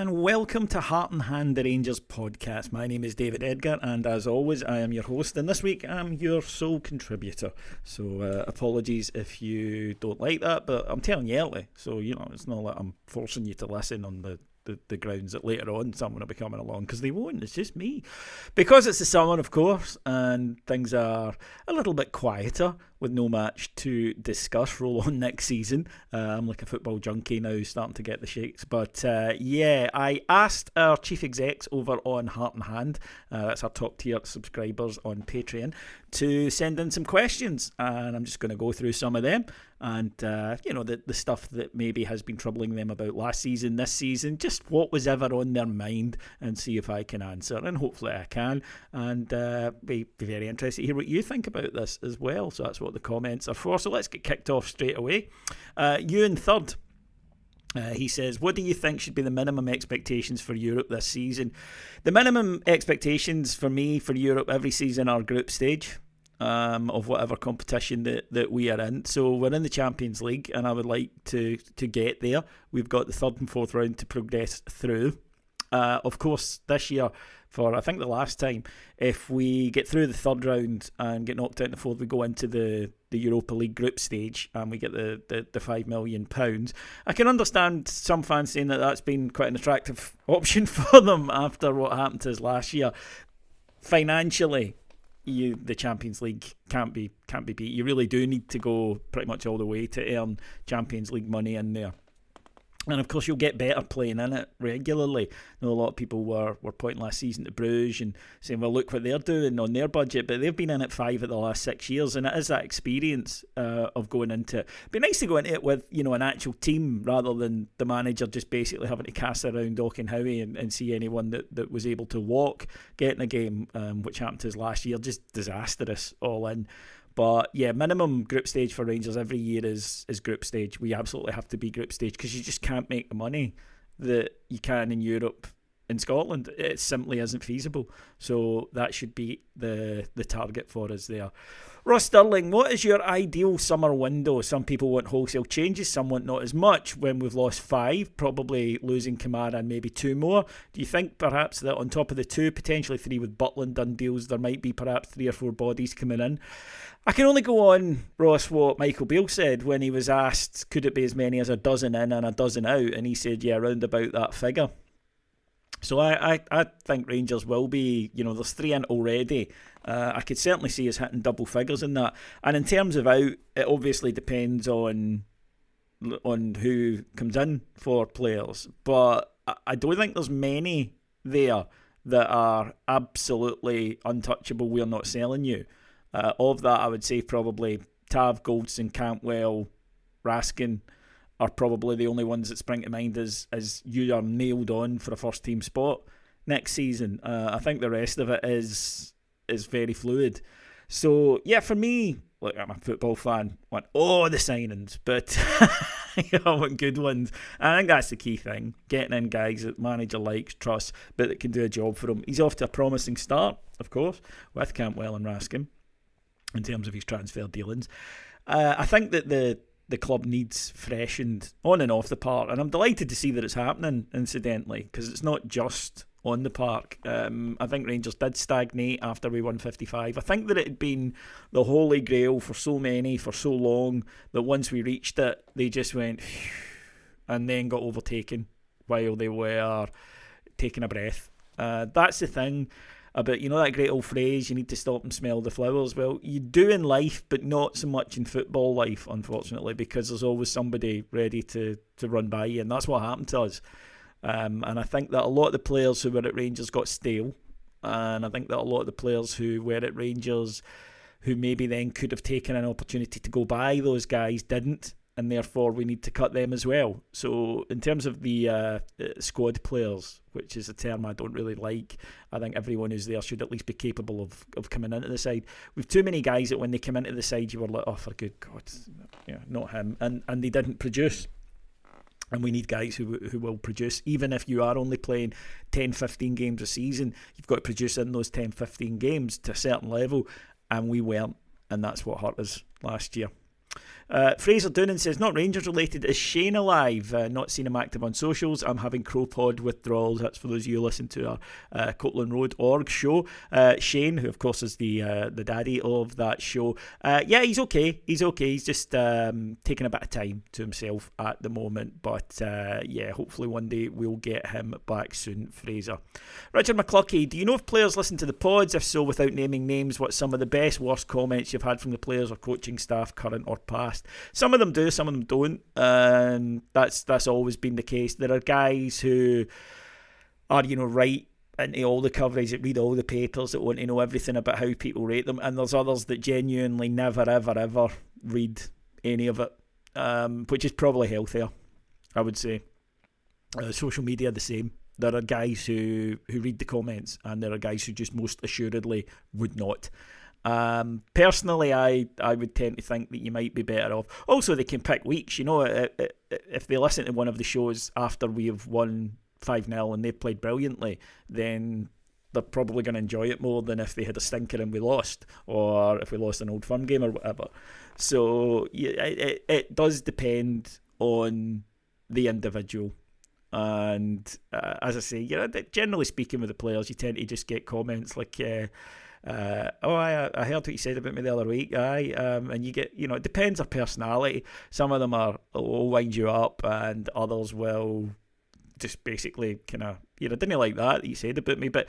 and welcome to Heart and Hand, the Rangers podcast. My name is David Edgar, and as always, I am your host. And this week, I'm your sole contributor. So apologies if you don't like that, but I'm telling you early. So, it's not like I'm forcing you to listen on the grounds that later on someone will be coming along, because they won't. It's just me. Because it's the summer, of course, and things are a little bit quieter with no match to discuss. Roll on next season. I'm like a football junkie now, starting to get the shakes. But I asked our chief execs over on Heart and Hand, that's our top tier subscribers on Patreon, to send in some questions, and I'm just going to go through some of them, and the stuff that maybe has been troubling them about last season, this season, just what was ever on their mind, and see if I can answer, and hopefully I can, and be very interested to hear what you think about this as well. So that's what the comments are for. So let's get kicked off straight away. Ewan Third, he says, what do you think should be the minimum expectations for Europe this season? The minimum expectations for me for Europe every season are group stage of whatever competition that we are in. So we're in the Champions League, and I would like to get there. We've got the third and fourth round to progress through. Of course, this year, for I think the last time, if we get through the third round and get knocked out in the fourth, we go into the Europa League group stage and we get the £5 million. I can understand some fans saying that that's been quite an attractive option for them after what happened to us last year. Financially, the Champions League can't be beat. You really do need to go pretty much all the way to earn Champions League money in there. And of course, you'll get better playing in it regularly. I know a lot of people were pointing last season to Bruges and saying, well, look what they're doing on their budget. But they've been in it 5 of the last 6 years. And it is that experience of going into it. It'd be nice to go into it with, an actual team rather than the manager just basically having to cast around Auchenhowie and see anyone that was able to walk, get in a game, which happened to us last year. Just disastrous all in. But yeah, minimum group stage for Rangers every year is group stage. We absolutely have to be group stage because you just can't make the money that you can in Europe, in Scotland. It simply isn't feasible. So that should be the target for us there. Ross Sterling, what is your ideal summer window? Some people want wholesale changes, some want not as much. When we've lost 5, probably losing Kamara and maybe 2 more. Do you think perhaps that on top of the 2, potentially 3 with Butland done deals, there might be perhaps 3 or 4 bodies coming in? I can only go on, Ross, what Michael Beale said when he was asked, could it be as many as a dozen in and a dozen out? And he said, yeah, around about that figure. So I think Rangers will be, there's 3 in already. I could certainly see us hitting double figures in that. And in terms of out, it obviously depends on who comes in for players. But I don't think there's many there that are absolutely untouchable. We're not selling you. Of that, I would say probably Tav, Goldson, Cantwell, Raskin are probably the only ones that spring to mind as you are nailed on for a first team spot next season. I think the rest of it is very fluid. So yeah, for me, look, I'm a football fan. Want all the signings, but I want good ones. I think that's the key thing: getting in guys that manager likes, trusts, but that can do a job for him. He's off to a promising start, of course, with Cantwell and Raskin in terms of his transfer dealings. I think that the club needs freshened on and off the park, and I'm delighted to see that it's happening, incidentally, because it's not just on the park. I think Rangers did stagnate after we won 55. I think that it had been the holy grail for so many for so long that once we reached it, they just went and then got overtaken while they were taking a breath. That's the thing about, that great old phrase, you need to stop and smell the flowers. Well, you do in life, but not so much in football life, unfortunately, because there's always somebody ready to run by you, and that's what happened to us. And I think that a lot of the players who were at Rangers got stale, and I think that a lot of the players who were at Rangers who maybe then could have taken an opportunity to go buy those guys didn't, and therefore we need to cut them as well. So in terms of the squad players, which is a term I don't really like, I think everyone who's there should at least be capable of coming into the side. We've too many guys that when they come into the side you were like, oh, for good God, not him, and they didn't produce. And we need guys who will produce. Even if you are only playing 10, 15 games a season, you've got to produce in those 10, 15 games to a certain level, and we weren't, and that's what hurt us last year. Fraser Doonan says, not Rangers related, is Shane alive? Not seen him active on socials. I'm having Crowpod withdrawals. That's for those of you who listen to our Copeland Road org show. Shane, who of course is the daddy of that show, yeah, he's okay. He's just taking a bit of time to himself at the moment, but yeah, hopefully one day we'll get him back soon. Fraser. Richard McCluckey, do you know if players listen to the pods? If so, without naming names, what some of the best, worst comments you've had from the players or coaching staff, current or past? Some of them do, some of them don't. That's always been the case. There are guys who are, right into all the coverage, that read all the papers, that want to know everything about how people rate them, and there's others that genuinely never ever read any of it, which is probably healthier, I would say. Social media the same. There are guys who read the comments, and there are guys who just most assuredly would not. Personally, I would tend to think that you might be better off. Also, they can pick weeks. If they listen to one of the shows after we have won 5-0 and they've played brilliantly, then they're probably going to enjoy it more than if they had a stinker and we lost, or if we lost an Old Firm game or whatever. So yeah, it does depend on the individual. And as I say, generally speaking with the players, you tend to just get comments like, I heard what you said about me the other week, and you get, it depends on personality. Some of them will wind you up, and others will just basically kind of, didn't like that you said about me. But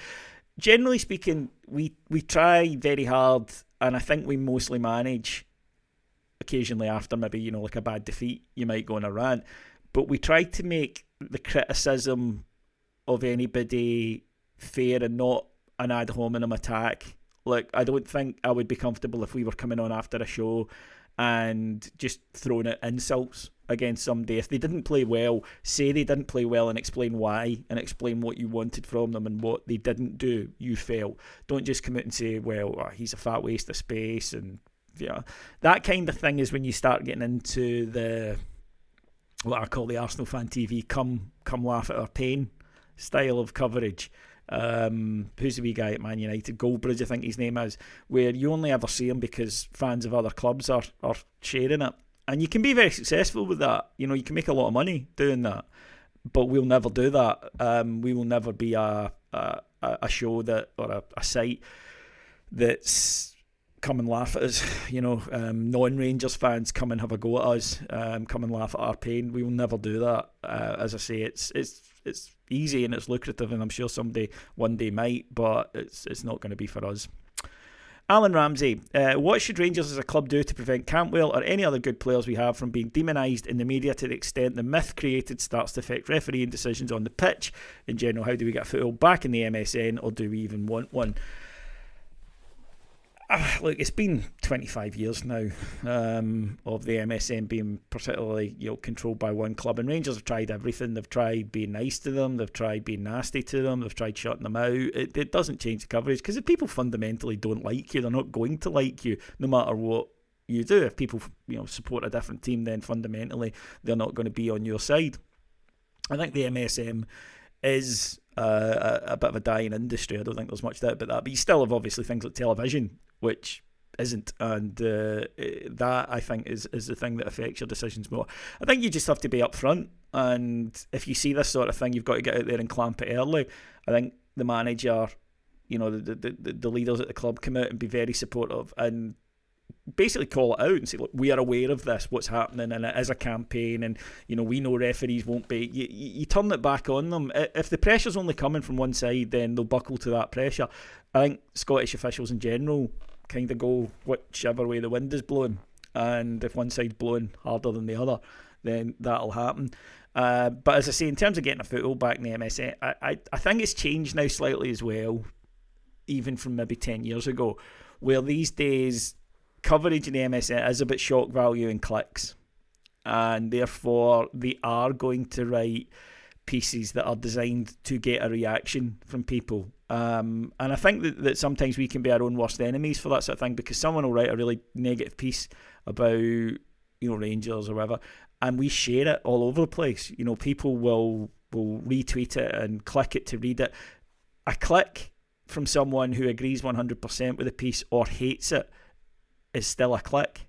generally speaking, we try very hard, and I think we mostly manage. Occasionally after maybe, like a bad defeat, you might go on a rant, but we try to make the criticism of anybody fair and not an ad hominem attack. Like, I don't think I would be comfortable if we were coming on after a show and just throwing out insults against somebody. If they didn't play well, say they didn't play well and explain why, and explain what you wanted from them and what they didn't do you felt. Don't just come out and say, well, he's a fat waste of space, and that kind of thing is when you start getting into the, what I call the Arsenal fan TV come laugh at our pain style of coverage. Who's the wee guy at Man United? Goldbridge, I think his name is, where you only ever see him because fans of other clubs are sharing it. And you can be very successful with that. You can make a lot of money doing that. But we'll never do that. We will never be a show that, or a site that's come and laugh at us. Non-Rangers fans come and have a go at us, come and laugh at our pain. We will never do that. As I say, it's easy and it's lucrative, and I'm sure somebody one day might, but it's not going to be for us. Alan Ramsey, what should Rangers as a club do to prevent Cantwell or any other good players we have from being demonised in the media to the extent the myth created starts to affect refereeing decisions on the pitch? In general, how do we get a foothold back in the MSN, or do we even want one? Look, it's been 25 years now of the MSN being particularly controlled by one club, and Rangers have tried everything. They've tried being nice to them, they've tried being nasty to them, they've tried shutting them out. It doesn't change the coverage, because if people fundamentally don't like you, they're not going to like you no matter what you do. If people support a different team, then fundamentally they're not going to be on your side. I think the MSM is a bit of a dying industry. I don't think there's much doubt about that, but you still have obviously things like television, which isn't, and that I think is the thing that affects your decisions more. I think you just have to be upfront, and if you see this sort of thing, you've got to get out there and clamp it early. I think the manager, the leaders at the club come out and be very supportive and basically call it out and say, look, we are aware of this, what's happening, and it is a campaign, and we know referees won't be. You turn it back on them. If the pressure's only coming from one side, then they'll buckle to that pressure. I think Scottish officials in general kind of go whichever way the wind is blowing, and if one side's blowing harder than the other, then that'll happen. But as I say, in terms of getting a foothold back in the MSN, I think it's changed now slightly as well, even from maybe 10 years ago, where these days coverage in the MSN is about shock value and clicks, and therefore they are going to write pieces that are designed to get a reaction from people. And I think that sometimes we can be our own worst enemies for that sort of thing, because someone will write a really negative piece about Rangers or whatever, and we share it all over the place. People will retweet it and click it to read it. A click from someone who agrees 100% with the piece or hates it is still a click.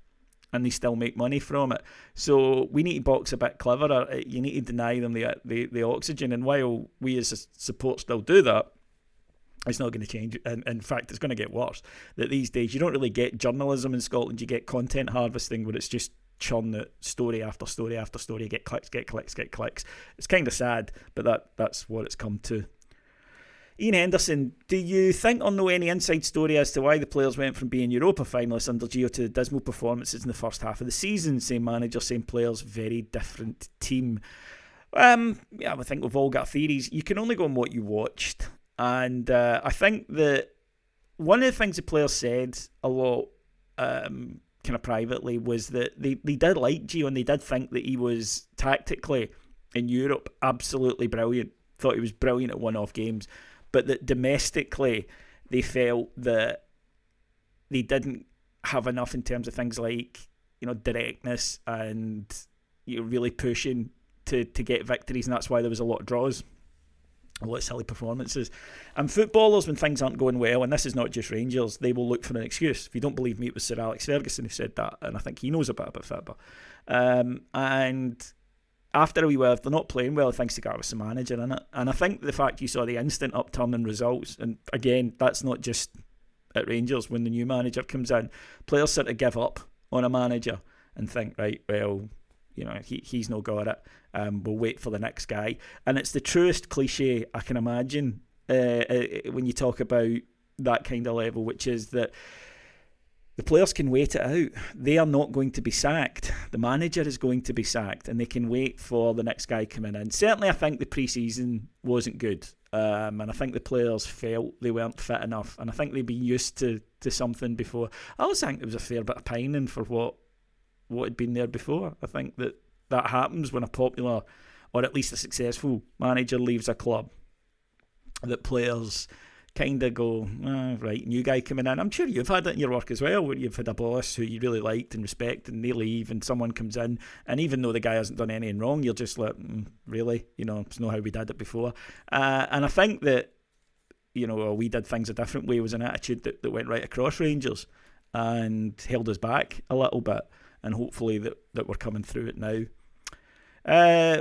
and they still make money from it. So we need to box a bit cleverer. You need to deny them the oxygen, and while we as a support still do that, it's not going to change. And in fact, it's going to get worse. That these days you don't really get journalism in Scotland. You get content harvesting where it's just churn out story after story after story, get clicks, get clicks, get clicks. It's kind of sad, but that's what it's come to. Ian Henderson, do you think or know any inside story as to why the players went from being Europa finalists under Gio to the dismal performances in the first half of the season? Same manager, same players, very different team. I think we've all got theories. You can only go on what you watched. And I think that one of the things the players said a lot kind of privately was that they did like Gio, and they did think that he was tactically in Europe absolutely brilliant. Thought he was brilliant at one-off games. But that domestically they felt that they didn't have enough in terms of things like, directness and really pushing to get victories, and that's why there was a lot of draws, a lot of silly performances. And footballers, when things aren't going well, and this is not just Rangers, they will look for an excuse. If you don't believe me, it was Sir Alex Ferguson who said that, and I think he knows a bit about football. And after a wee while, if they're not playing well, thanks to Gareth, the manager, in it. And I think the fact you saw the instant upturn in results, and again, that's not just at Rangers. When the new manager comes in, players sort of give up on a manager and think, right, well, he's no got it. We'll wait for the next guy. And it's the truest cliche I can imagine when you talk about that kind of level, which is that the players can wait it out. They are not going to be sacked. The manager is going to be sacked, and they can wait for the next guy coming in. Certainly, I think the pre-season wasn't good, and I think the players felt they weren't fit enough, and I think they'd been used to something before. I also think there was a fair bit of pining for what had been there before. I think that happens when a popular, or at least a successful manager leaves a club, that players kind of go, right, new guy coming in. I'm sure you've had it in your work as well, where you've had a boss who you really liked and respect, and they leave, and someone comes in, and even though the guy hasn't done anything wrong, you're just like, really? It's not how we did it before. And I think that, we did things a different way was an attitude that went right across Rangers and held us back a little bit, and hopefully that we're coming through it now.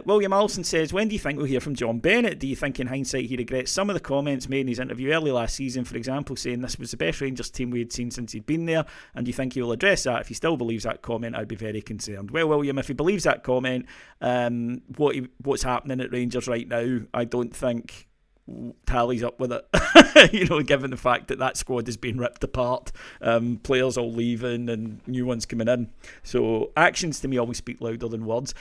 William Allison says, when do you think we'll hear from John Bennett? Do you think in hindsight he regrets some of the comments made in his interview early last season, for example, saying this was the best Rangers team we had seen since he'd been there? And do you think he will address that? If he still believes that comment, I'd be very concerned. Well, William, if he believes that comment, what's happening at Rangers right now, I don't think tallies up with it. Given the fact that squad is being ripped apart, players all leaving and new ones coming in. So actions to me always speak louder than words.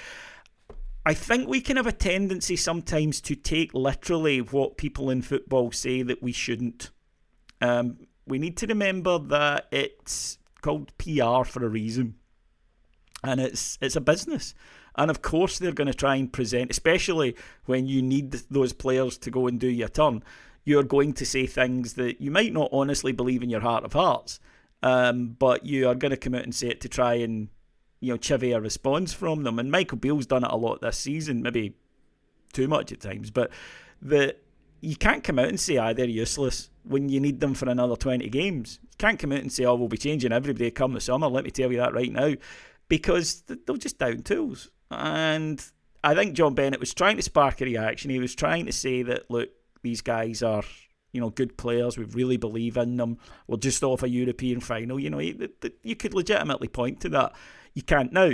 I think we can have a tendency sometimes to take literally what people in football say that we shouldn't. We need to remember that it's called PR for a reason, and it's a business. And of course they're going to try and present, especially when you need those players to go and do your turn, you're going to say things that you might not honestly believe in your heart of hearts, but you are going to come out and say it to try and chivvy a response from them. And Michael Beale's done it a lot this season, maybe too much at times, but you can't come out and say, they're useless when you need them for another 20 games. You can't come out and say, we'll be changing everybody come the summer. Let me tell you that right now, because they're just down tools. And I think John Bennett was trying to spark a reaction. He was trying to say that, look, these guys are good players. We really believe in them. We're just off a European final. You could legitimately point to that. You can't now.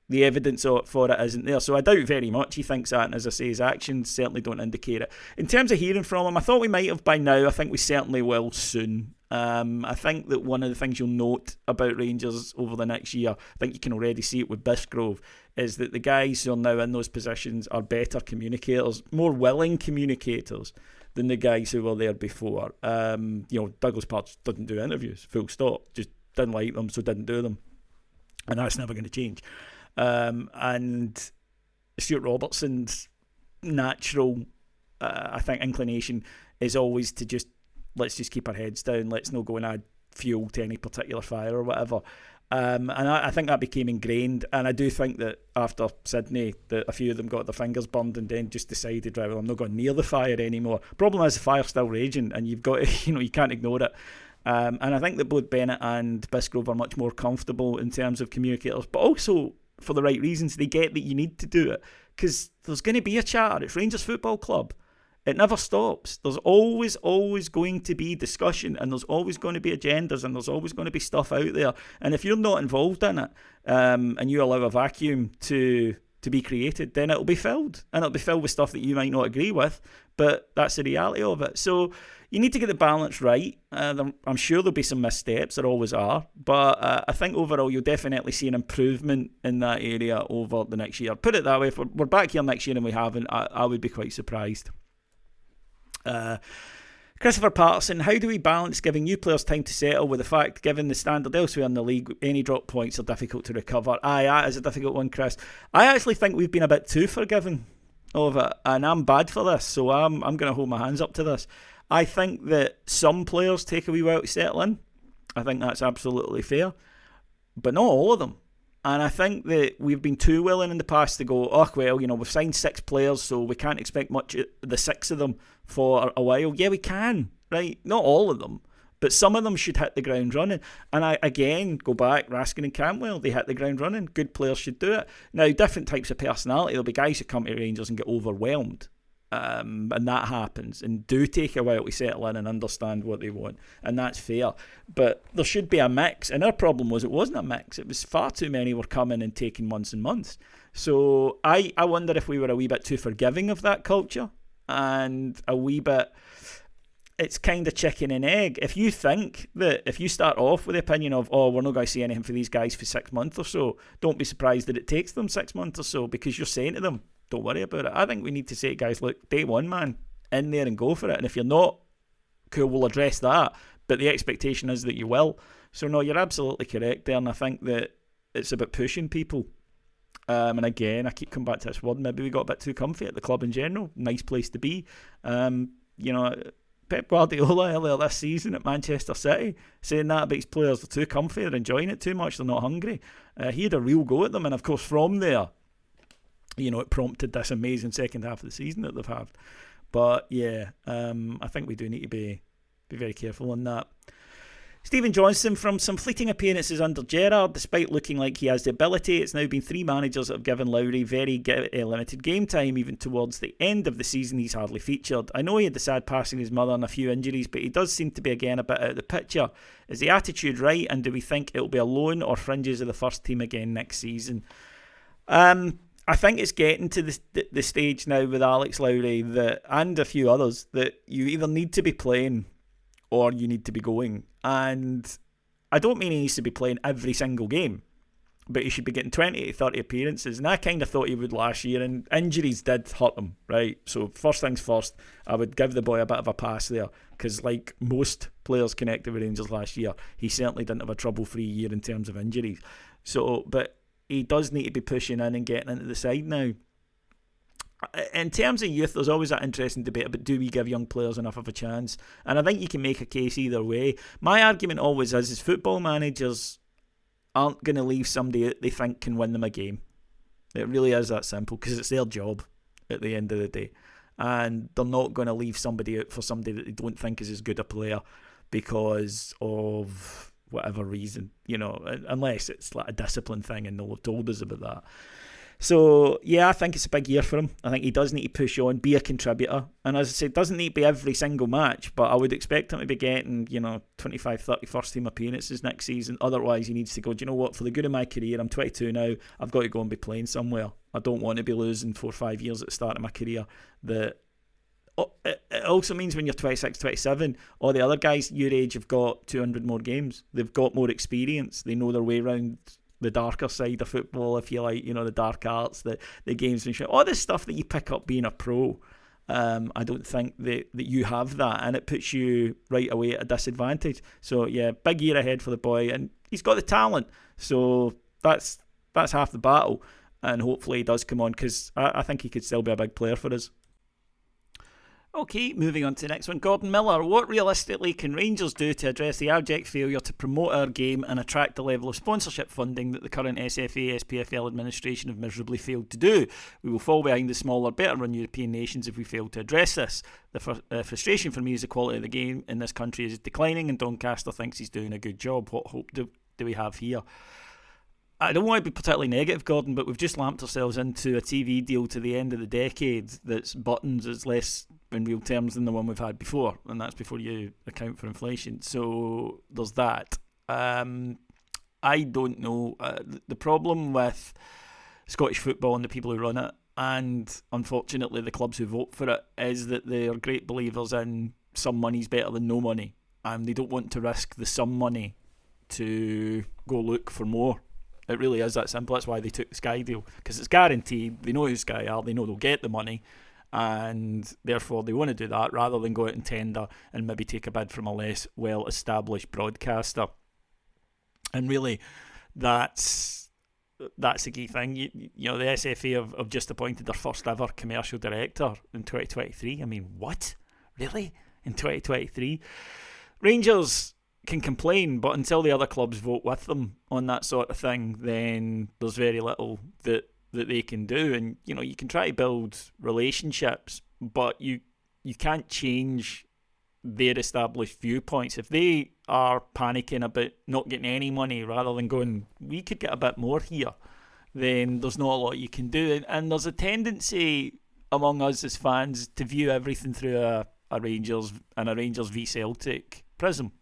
The evidence for it isn't there. So I doubt very much he thinks that, and as I say, his actions certainly don't indicate it. In terms of hearing from him, I thought we might have by now. I think we certainly will soon. I think that one of the things you'll note about Rangers over the next year, I think you can already see it with Bisgrove, is that the guys who are now in those positions are better communicators, more willing communicators than the guys who were there before. Douglas Parks didn't do interviews, full stop. Just didn't like them, so didn't do them. And that's never going to change. And Stuart Robertson's natural, I think, inclination is always to let's just keep our heads down. Let's not go and add fuel to any particular fire or whatever. And I think that became ingrained. And I do think that after Sydney, that a few of them got their fingers burned and then just decided, right, well, I'm not going near the fire anymore. Problem is, the fire's still raging, and you've got to, you can't ignore it. And I think that both Bennett and Bisgrove are much more comfortable in terms of communicators, but also for the right reasons. They get that you need to do it because there's going to be a chatter. It's Rangers Football Club. It never stops. There's always going to be discussion, and there's always going to be agendas, and there's always going to be stuff out there. And if you're not involved in it, and you allow a vacuum to be created, then it'll be filled. And it'll be filled with stuff that you might not agree with, but that's the reality of it. So you need to get the balance right. I'm sure there'll be some missteps, there always are, but I think overall you'll definitely see an improvement in that area over the next year. Put it that way, if we're back here next year and we haven't, I would be quite surprised. Christopher Patterson, how do we balance giving new players time to settle with the fact, given the standard elsewhere in the league, any drop points are difficult to recover? That is a difficult one, Chris. I actually think we've been a bit too forgiving of it, and I'm bad for this, so I'm going to hold my hands up to this. I think that some players take a wee while to settle in. I think that's absolutely fair, but not all of them. And I think that we've been too willing in the past to go, oh, well, we've signed 6 players, so we can't expect much of the 6 of them for a while. Yeah, we can, right? Not all of them, but some of them should hit the ground running. And I, again, go back, Raskin and Cantwell, they hit the ground running. Good players should do it. Now, different types of personality. There'll be guys who come to Rangers and get overwhelmed. And that happens, and do take a while to settle in and understand what they want, and that's fair. But there should be a mix, and our problem was it wasn't a mix. It was far too many were coming and taking months and months. So I wonder if we were a wee bit too forgiving of that culture, and a wee bit, it's kind of chicken and egg. If you think that if you start off with the opinion of, oh, we're not going to see anything for these guys for 6 months or so, don't be surprised that it takes them 6 months or so, because you're saying to them, don't worry about it. I think we need to say to guys, look, day one, man, in there and go for it. And if you're not, cool, we'll address that. But the expectation is that you will. So no, you're absolutely correct there. And I think that it's about pushing people. And again, I keep coming back to this word. Maybe we got a bit too comfy at the club in general. Nice place to be. Pep Guardiola earlier this season at Manchester City saying that about his players. They're too comfy. They're enjoying it too much. They're not hungry. He had a real go at them. And of course, from there, it prompted this amazing second half of the season that they've had. But yeah, I think we do need to be very careful on that. Stephen Johnson, from some fleeting appearances under Gerrard, despite looking like he has the ability, it's now been 3 managers that have given Lowry very limited game time. Even towards the end of the season, he's hardly featured. I know he had the sad passing of his mother and a few injuries, but he does seem to be again a bit out of the picture. Is the attitude right, and do we think it'll be a loan or fringes of the first team again next season? I think it's getting to the stage now with Alex Lowry and a few others that you either need to be playing or you need to be going. And I don't mean he needs to be playing every single game, but he should be getting 20 to 30 appearances. And I kind of thought he would last year, and injuries did hurt him, right? So first things first, I would give the boy a bit of a pass there, because like most players connected with Rangers last year, he certainly didn't have a trouble-free year in terms of injuries. But he does need to be pushing in and getting into the side now. In terms of youth, there's always that interesting debate about, do we give young players enough of a chance? And I think you can make a case either way. My argument always is football managers aren't going to leave somebody that they think can win them a game. It really is that simple, because it's their job at the end of the day. And they're not going to leave somebody out for somebody that they don't think is as good a player because of whatever reason, unless it's like a discipline thing and they'll have told us about that. So yeah, I think it's a big year for him. I think he does need to push on, be a contributor, and as I said, doesn't need to be every single match, but I would expect him to be getting 25, 30 first team appearances next season. Otherwise he needs to go, do you know what, for the good of my career, I'm 22 now, I've got to go and be playing somewhere. I don't want to be losing 4 or 5 years at the start of my career. It also means when you're 26, 27, all the other guys your age have got 200 more games. They've got more experience. They know their way around the darker side of football, if you like, the dark arts, the games, all this stuff that you pick up being a pro. I don't think that you have that, and it puts you right away at a disadvantage. So yeah, big year ahead for the boy, and he's got the talent. So that's half the battle, and hopefully he does come on, because I think he could still be a big player for us. Okay, moving on to the next one. Gordon Miller, what realistically can Rangers do to address the abject failure to promote our game and attract the level of sponsorship funding that the current SFA, SPFL administration have miserably failed to do? We will fall behind the smaller, better run European nations if we fail to address this. The frustration for me is the quality of the game in this country is declining and Doncaster thinks he's doing a good job. What hope do we have here? I don't want to be particularly negative, Gordon, but we've just lamped ourselves into a TV deal to the end of the decade that's buttons, it's less in real terms than the one we've had before, and that's before you account for inflation. So there's that. I don't know. The problem with Scottish football and the people who run it, and unfortunately the clubs who vote for it, is that they are great believers in some money's better than no money, and they don't want to risk the some money to go look for more. It really is that simple. That's why they took the Sky deal, because it's guaranteed. They know who Sky are, they know they'll get the money, and therefore they want to do that rather than go out and tender and maybe take a bid from a less well established broadcaster. And really that's the key thing. You know, the SFA have just appointed their first ever commercial director in 2023. I mean, what? Really? In 2023? Rangers can complain, but until the other clubs vote with them on that sort of thing, then there's very little that they can do. And you know, you can try to build relationships, but you can't change their established viewpoints. If they are panicking about not getting any money rather than going, we could get a bit more here, then there's not a lot you can do. And there's a tendency among us as fans to view everything through a Rangers v Celtic prism,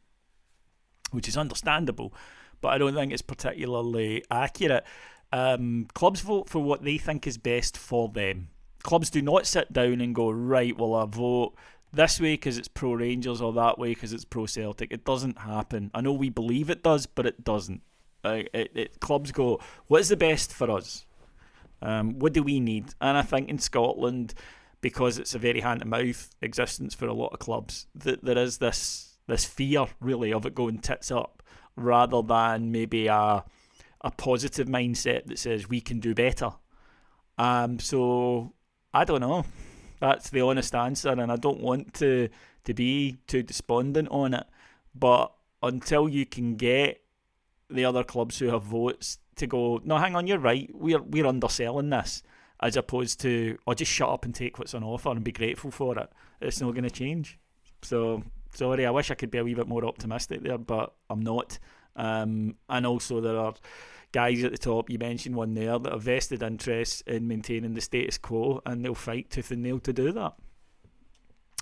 which is understandable, but I don't think it's particularly accurate. Clubs vote for what they think is best for them. Clubs do not sit down and go, right, well, I vote this way because it's pro-Rangers or that way because it's pro-Celtic. It doesn't happen. I know we believe it does, but it doesn't. Clubs go, what is the best for us? What do we need? And I think in Scotland, because it's a very hand-to-mouth existence for a lot of clubs, that there is this fear, really, of it going tits up, rather than maybe a positive mindset that says we can do better. So I don't know. That's the honest answer, and I don't want to be too despondent on it. But until you can get the other clubs who have votes to go, no, hang on, you're right, we're underselling this, as opposed to, just shut up and take what's on offer and be grateful for it, it's not going to change. So sorry, I wish I could be a wee bit more optimistic there, but I'm not. And also there are guys at the top, you mentioned one there, that have vested interests in maintaining the status quo, and they'll fight tooth and nail to do that.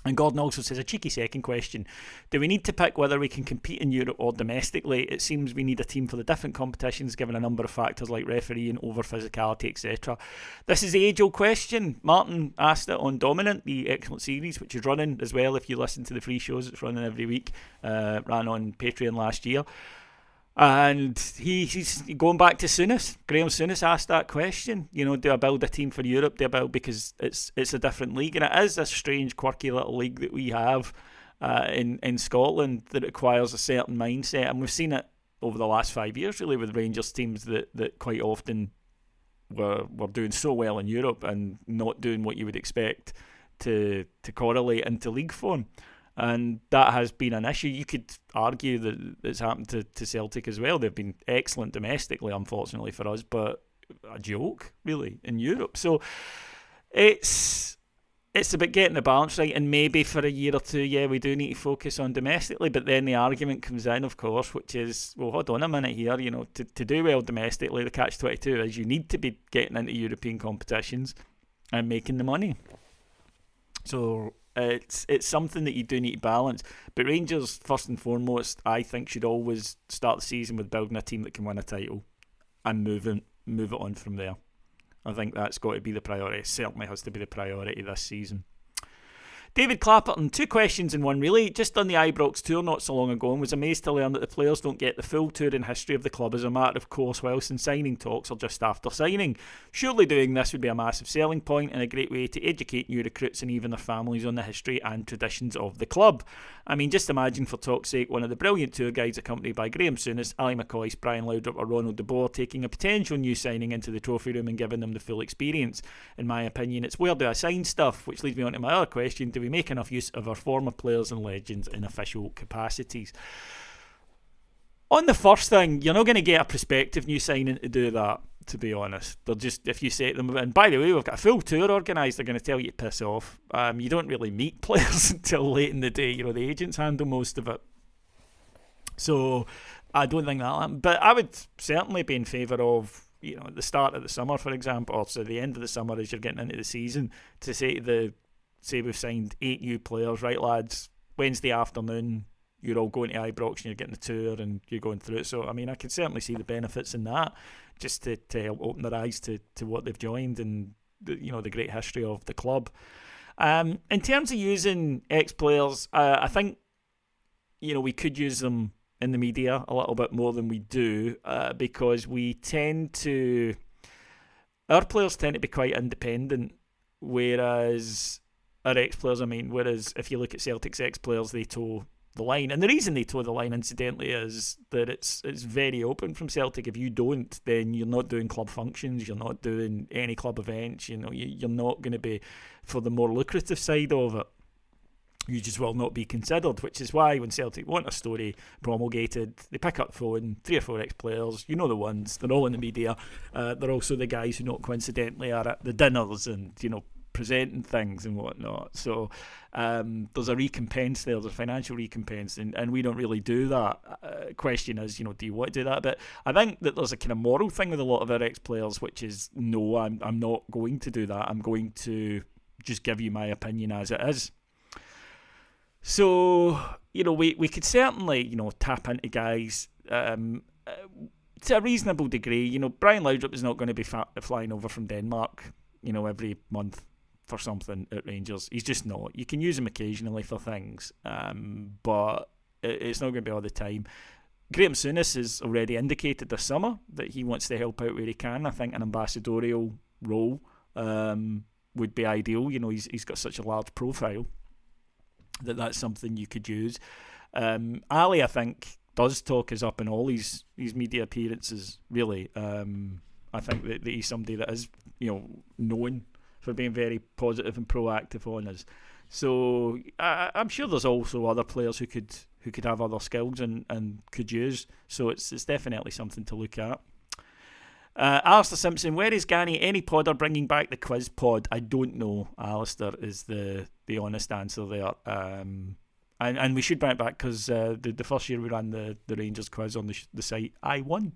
And Gordon also says, a cheeky second question. Do we need to pick whether we can compete in Europe or domestically? It seems we need a team for the different competitions, given a number of factors like refereeing, over-physicality, etc. This is the age-old question. Martin asked it on Dominant, the excellent series, which is running as well. If you listen to the free shows, it's running every week. Ran on Patreon last year. And he's going back to Souness. Graham Souness asked that question. You know, do I build a team for Europe? Do I build, because it's a different league, and it is a strange, quirky little league that we have in Scotland that requires a certain mindset, and we've seen it over the last 5 years, really, with Rangers teams that quite often were doing so well in Europe and not doing what you would expect to correlate into league form. And that has been an issue. You could argue that it's happened to Celtic as well. They've been excellent domestically, unfortunately for us, but a joke, really, in Europe. So it's about getting the balance right, and maybe for a year or two, we do need to focus on domestically. But then the argument comes in, of course, which is, well, hold on a minute here. You know, to do well domestically, the catch-22 is you need to be getting into European competitions and making the money. So it's something that you do need to balance. But Rangers, first and foremost, I think should always start the season with building a team that can win a title and move it on from there. I think that's got to be the priority. It certainly has to be the priority this season. David Clapperton, 2 questions in one really. Just done the Ibrox tour not so long ago and was amazed to learn that the players don't get the full tour and history of the club as a matter of course whilst in signing talks or just after signing. Surely doing this would be a massive selling point and a great way to educate new recruits and even their families on the history and traditions of the club. I mean, just imagine for talk's sake one of the brilliant tour guides accompanied by Graham Souness, Ali McCoist, Brian Laudrup or Ronald de Boer taking a potential new signing into the trophy room and giving them the full experience. In my opinion, it's where do I sign stuff, which leads me on to my other question. Do we make enough use of our former players and legends in official capacities? On the first thing, you're not going to get a prospective new signing to do that, to be honest. They'll just, if you say to them, and by the way, we've got a full tour organised, they're going to tell you to piss off. You don't really meet players until late in the day. The agents handle most of it. So I don't think that'll happen. But I would certainly be in favour of, at the start of the summer, for example, or so the end of the summer as you're getting into the season, to say we've signed 8 new players, right lads, Wednesday afternoon, you're all going to Ibrox and you're getting the tour and you're going through it. So, I can certainly see the benefits in that, just to help open their eyes to what they've joined and, the great history of the club. In terms of using ex-players, I think, we could use them in the media a little bit more than we do, because our players tend to be quite independent, whereas our ex-players, whereas if you look at Celtic's ex-players, they toe the line. And the reason they toe the line, incidentally, is that it's very open from Celtic. If you don't, then you're not doing club functions, you're not doing any club events, you're not going to be for the more lucrative side of it. You just will not be considered, which is why when Celtic want a story promulgated, they pick up the phone, 3 or 4 ex-players, the ones, they're all in the media. They're also the guys who not coincidentally are at the dinners and, presenting things and whatnot. So there's a recompense there, there's a financial recompense, and we don't really do that. Question is, do you want to do that? But I think that there's a kind of moral thing with a lot of our ex-players, which is, no, I'm not going to do that. I'm going to just give you my opinion as it is. So, we could certainly, tap into guys to a reasonable degree. Brian Laudrup is not going to be flying over from Denmark, every month for something at Rangers. He's just not. You can use him occasionally for things, but it's not going to be all the time. Graham Souness has already indicated this summer that he wants to help out where he can. I think an ambassadorial role would be ideal. He's got such a large profile that's something you could use. Ali, I think, does talk us up in all his media appearances, really. I think that he's somebody that is, known for being very positive and proactive on us. So I'm sure there's also other players who could have other skills and could use. So it's definitely something to look at. Alistair Simpson, where is Gani? Any podder bringing back the quiz pod? I don't know, Alistair, is the honest answer there. And we should bring it back because the first year we ran the Rangers quiz on the site, I won.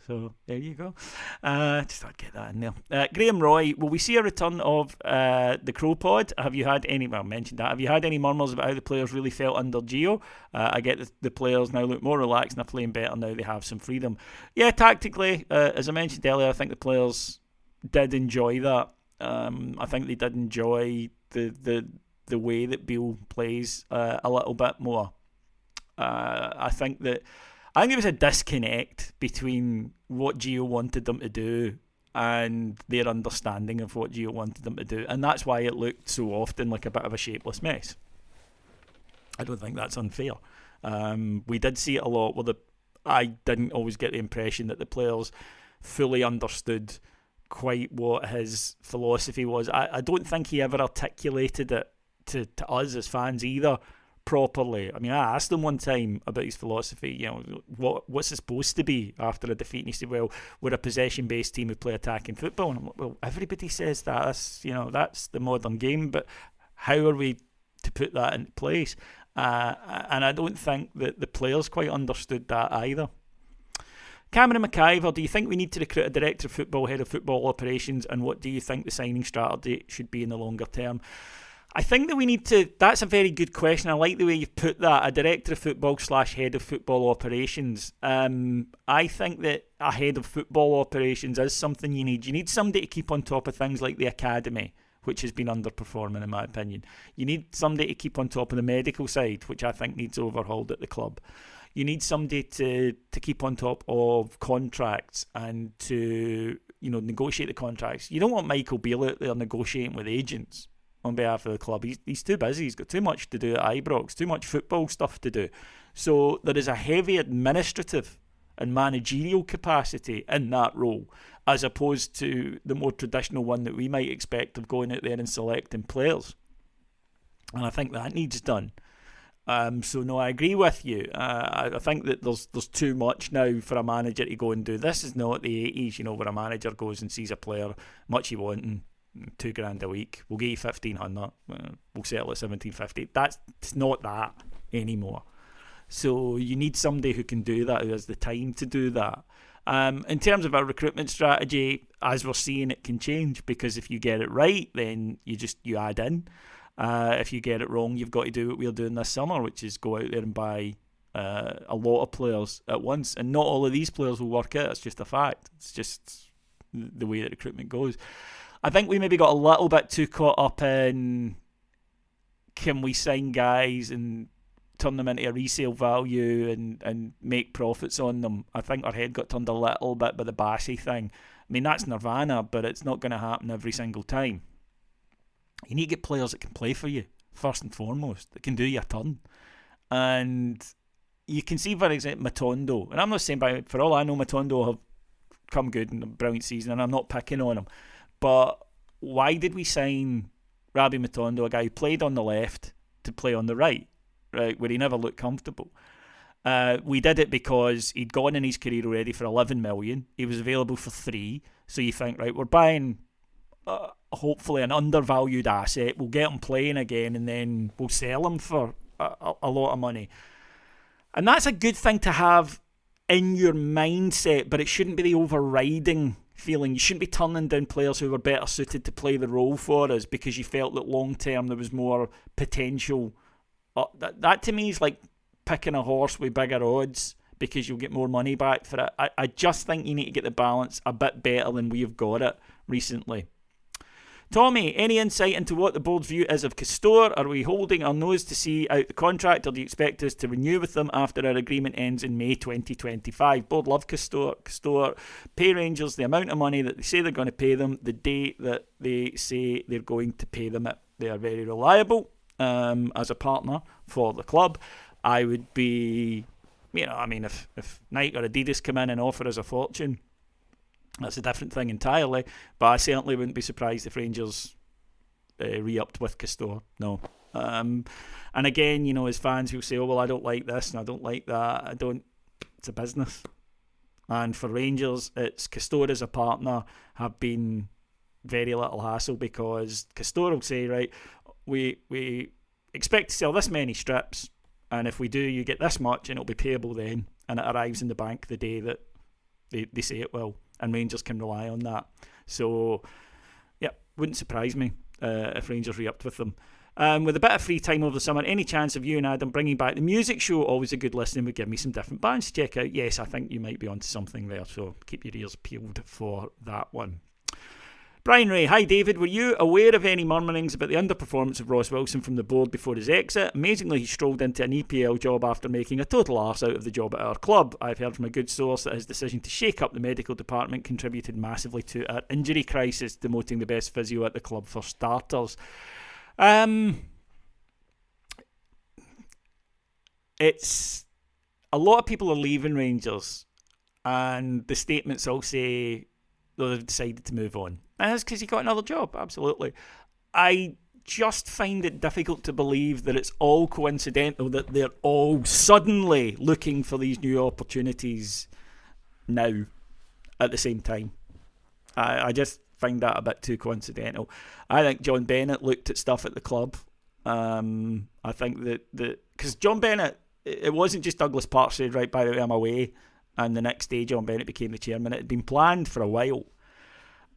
So there you go. Just thought I'd get that in there. Graham Roy, will we see a return of the Crow Pod? Have you had any? Well, I mentioned that. Have you had any murmurs about how the players really felt under Gio? I get the players now look more relaxed and are playing better now. They have some freedom. Yeah, tactically, as I mentioned earlier, I think the players did enjoy that. I think they did enjoy the way that Beale plays a little bit more. I think there was a disconnect between what Gio wanted them to do and their understanding of what Gio wanted them to do, and that's why it looked so often like a bit of a shapeless mess. I don't think that's unfair. We did see it a lot where I didn't always get the impression that the players fully understood quite what his philosophy was. I don't think he ever articulated it to us as fans either properly. I asked him one time about his philosophy, what's it supposed to be after a defeat, and he said, well, we're a possession-based team who play attacking football. And I'm like, well, everybody says that. That's the modern game, but how are we to put that into place? And I don't think that the players quite understood that either. Cameron McIver, do you think we need to recruit a director of football, head of football operations, and what do you think the signing strategy should be in the longer term? I think that we need to. That's a very good question. I like the way you've put that. A director of football / head of football operations. I think that a head of football operations is something you need. You need somebody to keep on top of things like the academy, which has been underperforming in my opinion. You need somebody to keep on top of the medical side, which I think needs overhauled at the club. You need somebody to keep on top of contracts and to negotiate the contracts. You don't want Michael Beale out there negotiating with agents on behalf of the club. He's too busy. He's got too much to do at Ibrox, too much football stuff to do. So there is a heavy administrative and managerial capacity in that role, as opposed to the more traditional one that we might expect of going out there and selecting players. and I think that needs done. So no, I agree with you. I think that there's too much now for a manager to go and do. This is not the 80s, where a manager goes and sees a player, much you want, and £2,000 a week. We'll get you 1,500. We'll settle at 1,750. It's not that anymore. So you need somebody who can do that, who has the time to do that. In terms of our recruitment strategy, as we're seeing, it can change, because if you get it right, then you add in. If you get it wrong, you've got to do what we're doing this summer, which is go out there and buy a lot of players at once. And not all of these players will work out. It's just a fact. It's just the way that recruitment goes. I think we maybe got a little bit too caught up in, can we sign guys and turn them into a resale value and make profits on them. I think our head got turned a little bit by the Bassey thing. I mean, that's nirvana, but it's not going to happen every single time. You need to get players that can play for you, first and foremost, that can do your turn. And you can see, for example, Matondo. And I'm not saying, for all I know, Matondo have come good in a brilliant season, and I'm not picking on him. But why did we sign Rabbi Matondo, a guy who played on the left, to play on the right, where he never looked comfortable? We did it because he'd gone in his career already for 11 million. He was available for 3. So you think, right, we're buying hopefully an undervalued asset. We'll get him playing again, and then we'll sell him for a lot of money. And that's a good thing to have in your mindset, but it shouldn't be the overriding feeling. You shouldn't be turning down players who were better suited to play the role for us because you felt that long term there was more potential. That to me is like picking a horse with bigger odds because you'll get more money back for it. I just think you need to get the balance a bit better than we've got it recently. Tommy, any insight into what the board's view is of Castore? Are we holding our nose to see out the contract, or do you expect us to renew with them after our agreement ends in May 2025? Board love Castore. Castore pay Rangers the amount of money that they say they're going to pay them the day that they say they're going to pay them it. They are very reliable as a partner for the club. I would be, if Nike or Adidas come in and offer us a fortune, that's a different thing entirely, but I certainly wouldn't be surprised if Rangers re-upped with Castore. No. And again, as fans who say, oh, well, I don't like this and I don't like that. It's a business. And for Rangers, it's Castore as a partner have been very little hassle, because Castore will say, right, we expect to sell this many strips, and if we do, you get this much, and it'll be payable then, and it arrives in the bank the day that they say it will. And Rangers can rely on that. So, yeah, wouldn't surprise me if Rangers re-upped with them. With a bit of free time over the summer, any chance of you and Adam bringing back the music show? Always a good listening. Would give me some different bands to check out. Yes, I think you might be onto something there, so keep your ears peeled for that one. Brian Ray, hi David, were you aware of any murmurings about the underperformance of Ross Wilson from the board before his exit? Amazingly, he strolled into an EPL job after making a total arse out of the job at our club. I've heard from a good source that his decision to shake up the medical department contributed massively to our injury crisis, demoting the best physio at the club for starters. It's a lot of people are leaving Rangers, and the statements all say they've decided to move on. And that's because he got another job, absolutely. I just find it difficult to believe that it's all coincidental that they're all suddenly looking for these new opportunities now at the same time. I just find that a bit too coincidental. I think John Bennett looked at stuff at the club. I think that because John Bennett, it wasn't just Douglas Park said, right, by the way, I'm away, and the next day John Bennett became the chairman. It had been planned for a while.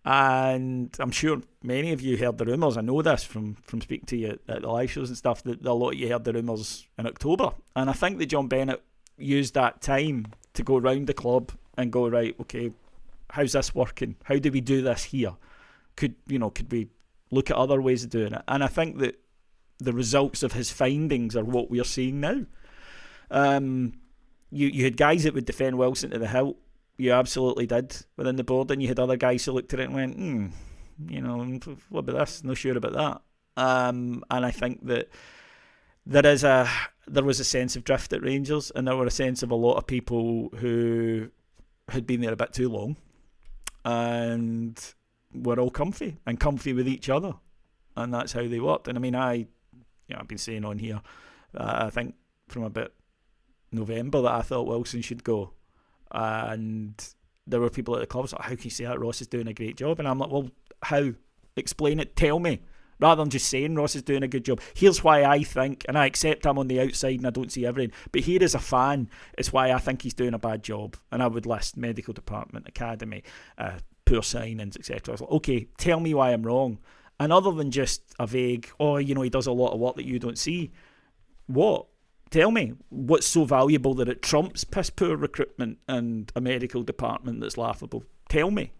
And I'm sure many of you heard the rumours. I know this from speaking to you at the live shows and stuff, that a lot of you heard the rumours in October. And I think that John Bennett used that time to go round the club and go, right, okay, how's this working? How do we do this here? Could we look at other ways of doing it? And I think that the results of his findings are what we're seeing now. You had guys that would defend Wilson to the hilt. You absolutely did within the board, and you had other guys who looked at it and went, what about this? Not sure about that. And I think that there was a sense of drift at Rangers, and there were a sense of a lot of people who had been there a bit too long and were all comfy with each other, and that's how they worked. And I mean, I've been saying on here, I think from about November, that I thought Wilson should go. And there were people at the club like, how can you say that? Ross is doing a great job. And I'm like, well, how? Explain it. Tell me. Rather than just saying Ross is doing a good job. Here's why I think, and I accept I'm on the outside and I don't see everything, but here as a fan, it's why I think he's doing a bad job. And I would list medical department, academy, poor signings, etc. I was like, okay, tell me why I'm wrong. And other than just a vague, he does a lot of work that you don't see. What? Tell me what's so valuable that it trumps piss poor recruitment and a medical department that's laughable. Tell me.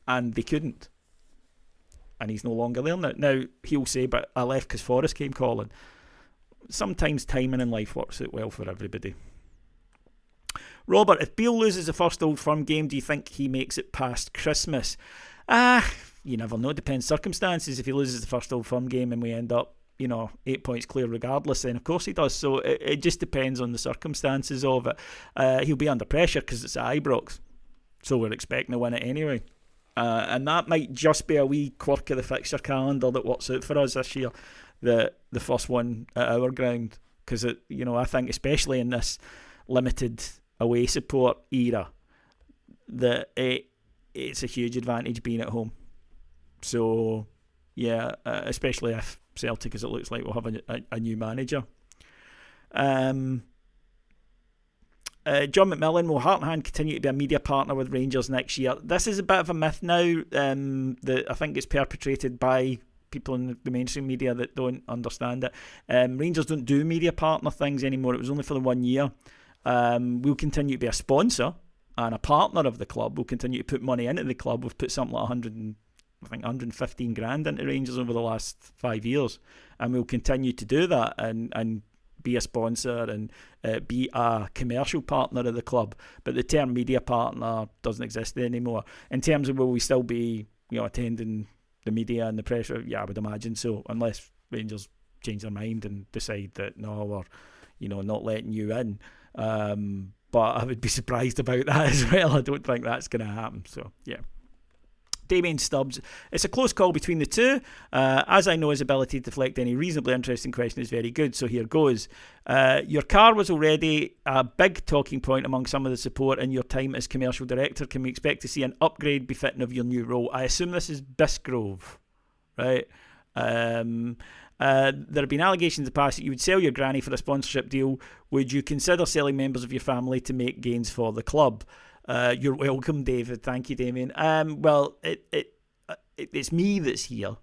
And they couldn't. And he's no longer there now. Now, he'll say, but I left because Forrest came calling. Sometimes timing in life works out well for everybody. Robert, if Beale loses the first Old Firm game, do you think he makes it past Christmas? You never know. It depends circumstances. If he loses the first Old Firm game and we end up 8 points clear regardless, then of course he does. So it just depends on the circumstances of it. He'll be under pressure because it's at Ibrox, so we're expecting to win it anyway. And that might just be a wee quirk of the fixture calendar that works out for us this year, the first one at our ground, because I think especially in this limited away support era that it's a huge advantage being at home. So yeah, especially if Celtic, as it looks like, will have a new manager. John McMillan, will Heart and Hand continue to be a media partner with Rangers next year? This is a bit of a myth now that I think is perpetrated by people in the mainstream media that don't understand it. Rangers don't do media partner things anymore. It was only for the 1 year. We'll continue to be a sponsor and a partner of the club. We'll continue to put money into the club. We've put something like 115 grand into Rangers over the last 5 years, and we'll continue to do that and be a sponsor and be a commercial partner of the club. But the term media partner doesn't exist anymore. In terms of will we still be attending the media and the press? Yeah, I would imagine so, unless Rangers change their mind and decide that no, we're not letting you in. But I would be surprised about that as well. I don't think that's going to happen. So yeah. Damien Stubbs, it's a close call between the two. As I know, his ability to deflect any reasonably interesting question is very good, so here goes. Your car was already a big talking point among some of the support in your time as commercial director. Can we expect to see an upgrade befitting of your new role? I assume this is Bisgrove, right? There have been allegations in the past that you would sell your granny for a sponsorship deal. Would you consider selling members of your family to make gains for the club? You're welcome, David. Thank you, Damien. Well, it's me that's here.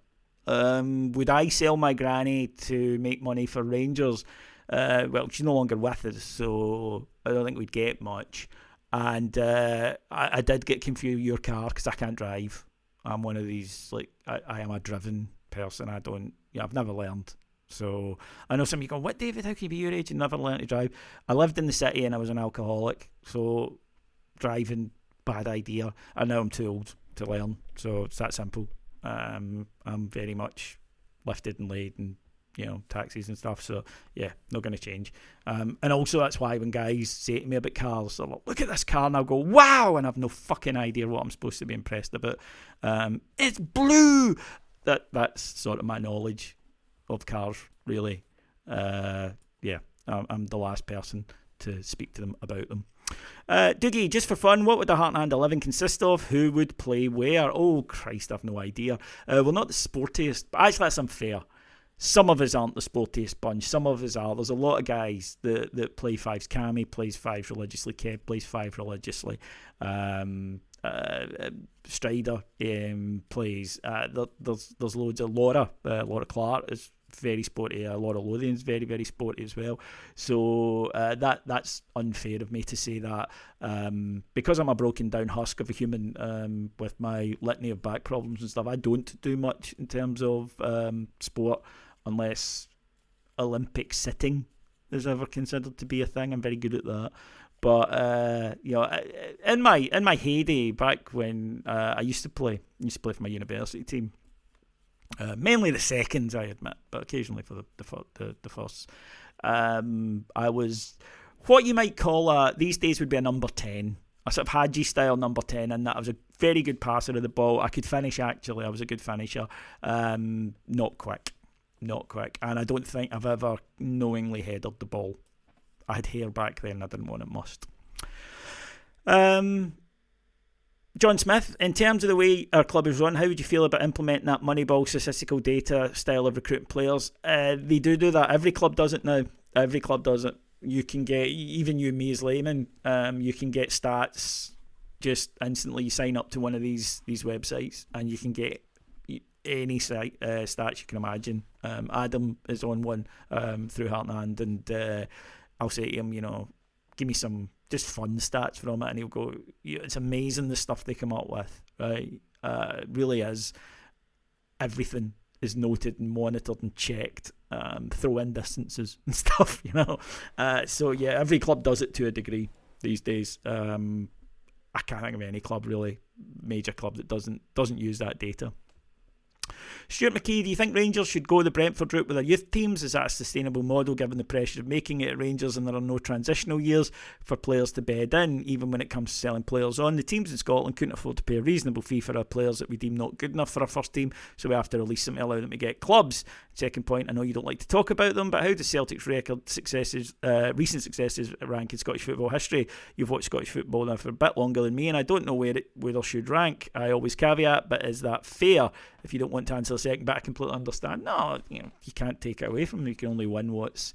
Would I sell my granny to make money for Rangers? Well, she's no longer with us, so I don't think we'd get much. And I did get confused with your car because I can't drive. I'm one of these, I am a driven person. I've never learned. So I know some of you go, what, David, how can you be your age and never learn to drive? I lived in the city and I was an alcoholic, so driving, bad idea. And now I'm too old to learn, so it's that simple. I'm very much lifted and laid and taxis and stuff, so yeah, not going to change. And also that's why when guys say to me about cars, they're like, look at this car, and I'll go, wow, and I've no fucking idea what I'm supposed to be impressed about. It's blue. That's sort of my knowledge of cars, really. I'm the last person to speak to them about them. Doogie, just for fun, what would the Heart and Hand 11 consist of? Who would play where? Oh Christ, I've no idea. Well, not the sportiest, but actually that's unfair. Some of us aren't the sportiest bunch, some of us are. There's a lot of guys that play fives. Cammy plays fives religiously, Kev plays five religiously, Strider plays, there's loads of Laura Clark is very sporty, Laura Lothian's very, very sporty as well. So that's unfair of me to say that, because I'm a broken down husk of a human with my litany of back problems and stuff. I don't do much in terms of sport unless Olympic sitting is ever considered to be a thing. I'm very good at that. But in my heyday, back when I used to play for my university team, mainly the seconds, I admit, but occasionally for the firsts. I was what you might call these days would be a number 10, a sort of Hadji style number 10, in that I was a very good passer of the ball. I could finish, actually. I was a good finisher. Not quick. not quick. And I don't think I've ever knowingly headed the ball. I had hair back then, I didn't want it mussed. John Smith, in terms of the way our club is run, how would you feel about implementing that Moneyball statistical data style of recruiting players? They do that. Every club does it now. Every club does it. You can get, even you and me as laymen, you can get stats just instantly. You sign up to one of these websites and you can get any stats you can imagine. Adam is on one through Heart and Hand, and I'll say to him, give me some just fun stats from it, and he'll go, it's amazing the stuff they come up with, right? It really is. Everything is noted and monitored and checked, throw in distances and stuff, so yeah, every club does it to a degree these days. I can't think of any club, really, major club, that doesn't use that data. Stuart McKee, do you think Rangers should go the Brentford route with their youth teams? Is that a sustainable model given the pressure of making it at Rangers and there are no transitional years for players to bed in, even when it comes to selling players on? The teams in Scotland couldn't afford to pay a reasonable fee for our players that we deem not good enough for our first team, so we have to release them to allow them to get clubs. Second point, I know you don't like to talk about them, but how does Celtic's recent successes rank in Scottish football history? You've watched Scottish football now for a bit longer than me, and I don't know where they should rank. I always caveat, but is that fair? If you don't want to answer the second, but I completely understand. No, you can't take it away from them. You can only win what's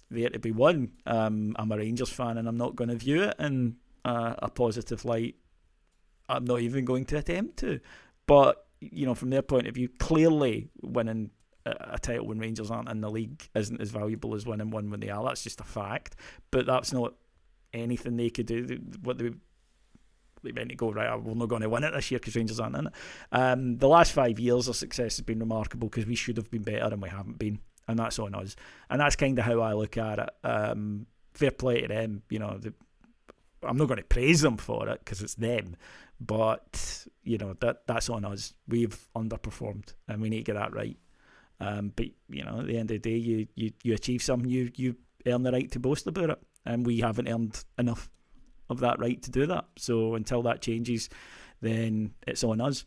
there to be won. I'm a Rangers fan, and I'm not going to view it in a positive light. I'm not even going to attempt to. But from their point of view, clearly winning a title when Rangers aren't in the league isn't as valuable as winning one when they are. That's just a fact. But that's not anything they could do. What they meant to go, right, we're not going to win it this year because Rangers aren't in it. The last 5 years, our success has been remarkable because we should have been better and we haven't been, and that's on us. And that's kind of how I look at it. Fair play to them. I'm not going to praise them for it because it's them, but that's on us. We've underperformed and we need to get that right. But at the end of the day, you achieve something, you earn the right to boast about it, and we haven't earned enough of that right to do that. So until that changes, then it's on us.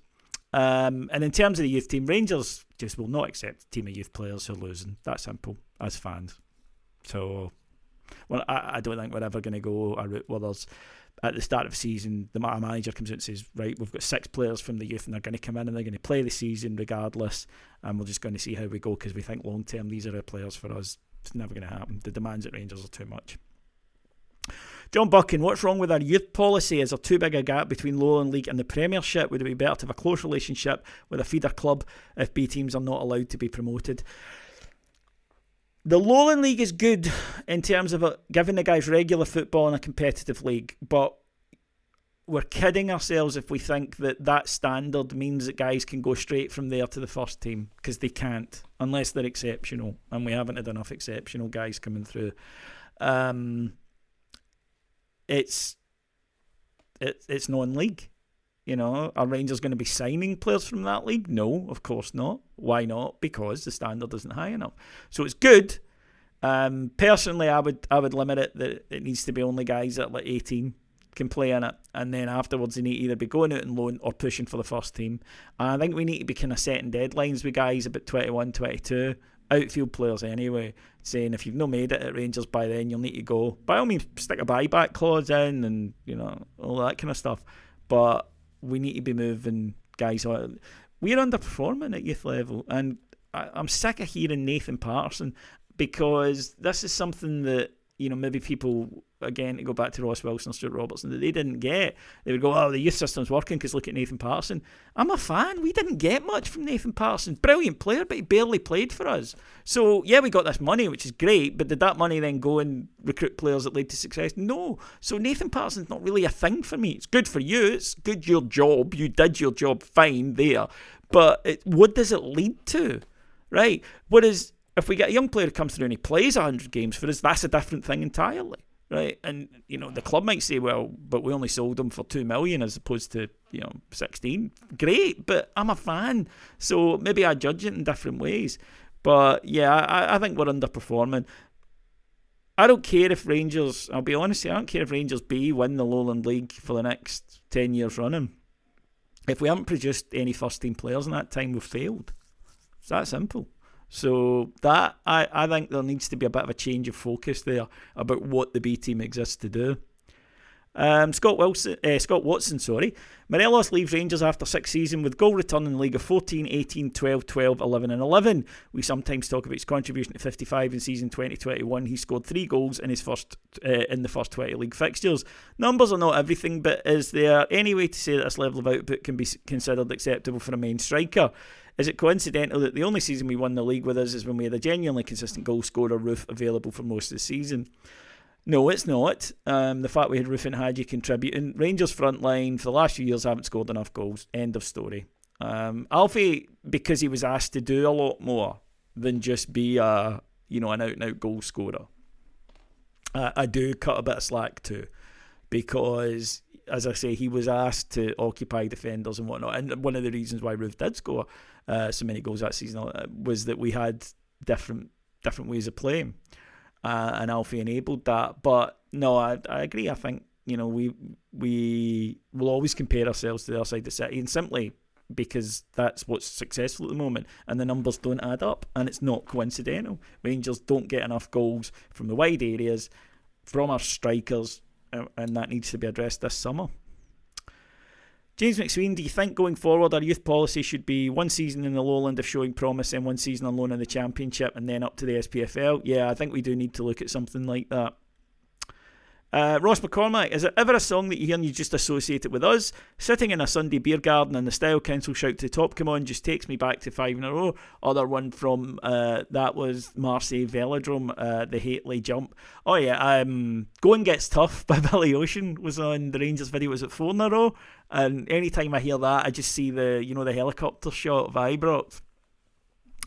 And in terms of the youth team, Rangers just will not accept a team of youth players who are losing. That simple, as fans. So, well, I don't think we're ever going to go a route where there's, at the start of the season, the manager comes out and says, right, we've got 6 players from the youth and they're going to come in and they're going to play the season regardless, and we're just going to see how we go because we think long term these are our players for us. It's never going to happen. The demands at Rangers are too much. John Buchan, what's wrong with our youth policy? Is there too big a gap between Lowland League and the Premiership? Would it be better to have a close relationship with a feeder club if B teams are not allowed to be promoted? The Lowland League is good in terms of giving the guys regular football in a competitive league, but we're kidding ourselves if we think that standard means that guys can go straight from there to the first team, because they can't unless they're exceptional, and we haven't had enough exceptional guys coming through. It's non-league. Are Rangers going to be signing players from that league? No, of course not. Why not? Because the standard isn't high enough. So it's good. Personally, I would limit it that it needs to be only guys that like 18 can play in it, and then afterwards they need to either be going out on loan or pushing for the first team. And I think we need to be kind of setting deadlines with guys about 21, 22. Outfield players anyway, saying if you've not made it at Rangers by then, you'll need to go. By all means, stick a buyback clause in and all that kind of stuff, but we need to be moving guys on. We're underperforming at youth level, and I'm sick of hearing Nathan Patterson, because this is something that maybe people, again, to go back to Ross Wilson or Stuart Robertson, that they didn't get. They would go, oh, the youth system's working because look at Nathan Patterson. I'm a fan. We didn't get much from Nathan Patterson. Brilliant player, but he barely played for us. So, yeah, we got this money, which is great, but did that money then go and recruit players that led to success? No. So Nathan Patterson's not really a thing for me. It's good for you. It's good your job. You did your job fine there. But what does it lead to? Right? Whereas if we get a young player who comes through and he plays 100 games for us, that's a different thing entirely. Right, and the club might say, well, but we only sold him for 2 million as opposed to 16. Great, but I'm a fan, so maybe I judge it in different ways. But yeah, I think we're underperforming. I don't care if Rangers, I'll be honest here, I don't care if Rangers B win the Lowland League for the next 10 years running. If we haven't produced any first team players in that time, we've failed. It's that simple. So that I think there needs to be a bit of a change of focus there about what the B team exists to do. Scott Watson, Morelos leaves Rangers after 6 seasons with goal return in the league of 14, 18, 12, 12, 11 and 11. We sometimes talk about his contribution to 55 in season 2021. He scored 3 goals in the first 20 league fixtures. Numbers are not everything, but is there any way to say that this level of output can be considered acceptable for a main striker? Is it coincidental that the only season we won the league with us is when we had a genuinely consistent goal scorer, Roof, available for most of the season? No, it's not. The fact we had Roof and Hadji contributing. Rangers front line for the last few years haven't scored enough goals. End of story. Alfie, because he was asked to do a lot more than just be an out-and-out goal scorer. I do cut a bit of slack too, because, as I say, he was asked to occupy defenders and whatnot. And one of the reasons why Roof did score so many goals that season was that we had different ways of playing. And Alfie enabled that. But no, I agree. I think, we will always compare ourselves to the other side of the city, and simply because that's what's successful at the moment, and the numbers don't add up, and it's not coincidental. Rangers don't get enough goals from the wide areas, from our strikers, and that needs to be addressed this summer. James McSween, do you think going forward our youth policy should be 1 season in the Lowland of showing promise and 1 season on loan in the Championship and then up to the SPFL? Yeah, I think we do need to look at something like that. Ross McCormack, is there ever a song that you hear and you just associate it with us? Sitting in a Sunday beer garden and the Style Council shout to the top, come on, just takes me back to 5 in a row. Other one from that was Marseille Velodrome, the Hateley jump. Oh yeah, Going Gets Tough by Billy Ocean was on the Rangers video. Was it 4 in a row? And anytime I hear that, I just see the helicopter shot of Ibrox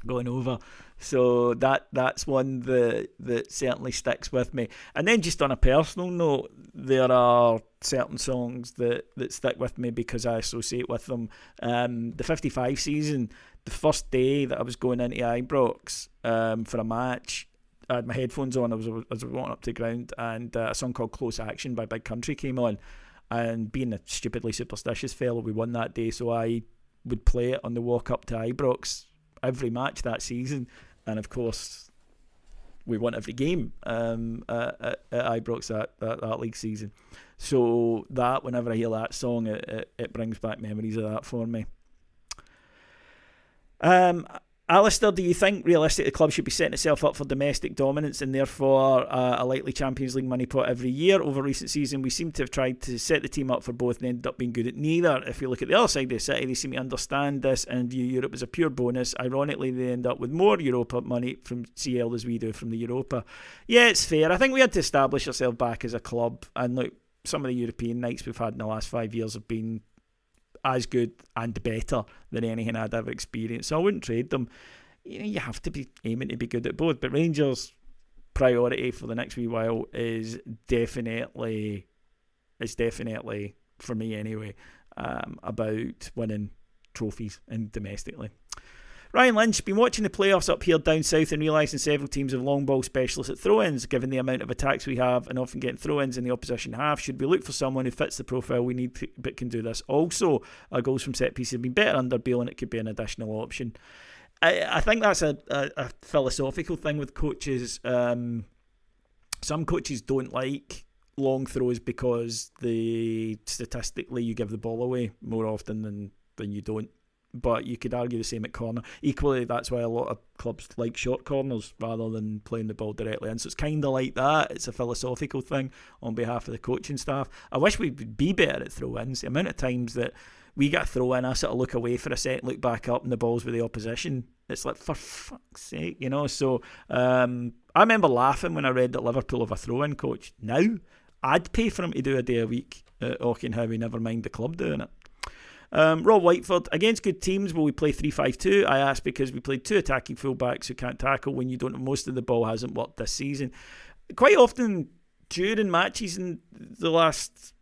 going over. So that's one that certainly sticks with me. And then just on a personal note, there are certain songs that stick with me because I associate with them. The 55 season, the first day that I was going into Ibrox for a match, I had my headphones on, I was walking up to the ground, and a song called Close Action by Big Country came on. And being a stupidly superstitious fellow, we won that day, so I would play it on the walk up to Ibrox every match that season. And of course, we won every game at Ibrox that league season. So that, whenever I hear that song, it brings back memories of that for me. Alistair, do you think realistically the club should be setting itself up for domestic dominance and therefore a likely Champions League money pot every year? Over recent season, we seem to have tried to set the team up for both and ended up being good at neither. If you look at the other side of the city, they seem to understand this and view Europe as a pure bonus. Ironically, they end up with more Europa money from CL as we do from the Europa. Yeah, it's fair. I think we had to establish ourselves back as a club, and look, some of the European nights we've had in the last 5 years have been as good and better than anything I'd ever experienced. So I wouldn't trade them. You have to be aiming to be good at both. But Rangers' priority for the next wee while is definitely for me anyway, about winning trophies and domestically. Ryan Lynch, been watching the playoffs up here down south and realising several teams have long ball specialists at throw-ins. Given the amount of attacks we have and often getting throw-ins in the opposition half, should we look for someone who fits the profile we need but can do this? Also, our goals from set pieces have been better under Beale and it could be an additional option. I think that's a philosophical thing with coaches. Some coaches don't like long throws because statistically you give the ball away more often than you don't. But you could argue the same at corner. Equally, that's why a lot of clubs like short corners rather than playing the ball directly in. So it's kind of like that. It's a philosophical thing on behalf of the coaching staff. I wish we'd be better at throw-ins. The amount of times that we get a throw-in, I sort of look away for a second, look back up, and the ball's with the opposition. It's like, for fuck's sake, So I remember laughing when I read that Liverpool have a throw-in coach. Now, I'd pay for him to do a day a week at Auchenhowie, never mind the club doing it. Rob Whiteford, against good teams, will we play 3-5-2? I ask because we played 2 attacking fullbacks who can't tackle when you don't know most of the ball hasn't worked this season. Quite often during matches in the last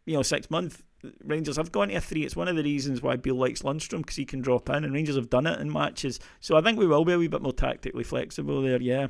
6 months, Rangers have gone to a 3. It's one of the reasons why Beale likes Lundstrom, because he can drop in, and Rangers have done it in matches. So I think we will be a wee bit more tactically flexible there, yeah.